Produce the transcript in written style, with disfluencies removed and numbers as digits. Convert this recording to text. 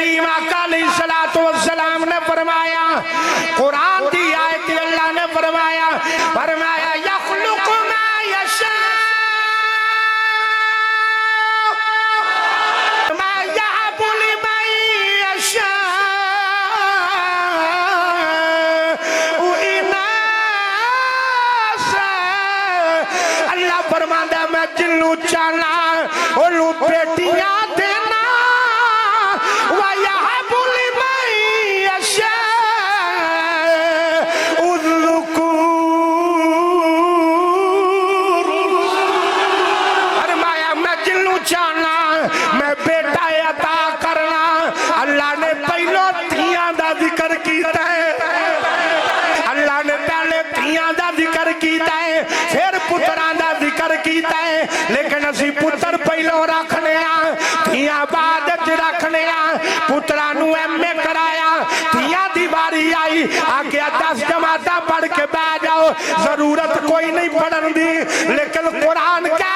करीम आका अलैहिस्सलातु वस्सलाम ने फरमाया, कुरान की आयत अल्लाह ने फरमाया यखलुकु मा यशा मा यहबु लिमन यशा अल्लाह फरमांदा मैं जिन्नू चाहना ओनू बेटियां देना वा यहबु लिमन यशा उज़्ज़ुकूर फरमाया मैं जिन्नू चाहना मैं बेटा अता करना। अल्लाह ने पहलो धियां दा जिक्र कीता है, अल्लाह ने पहले धियां दा जिक्र कीता है, फिर पुत्रां दा जिक्र कीता है। लेकिन असी पुत्र पहलो रखने धियां बाद च रखने। पुत्रां नू MA कराया, धियां दी बारी आई, आख्या 10 जमातां पढ़ के बह जाओ, जरूरत कोई नहीं पढ़न दी। लेकिन कुरान क्या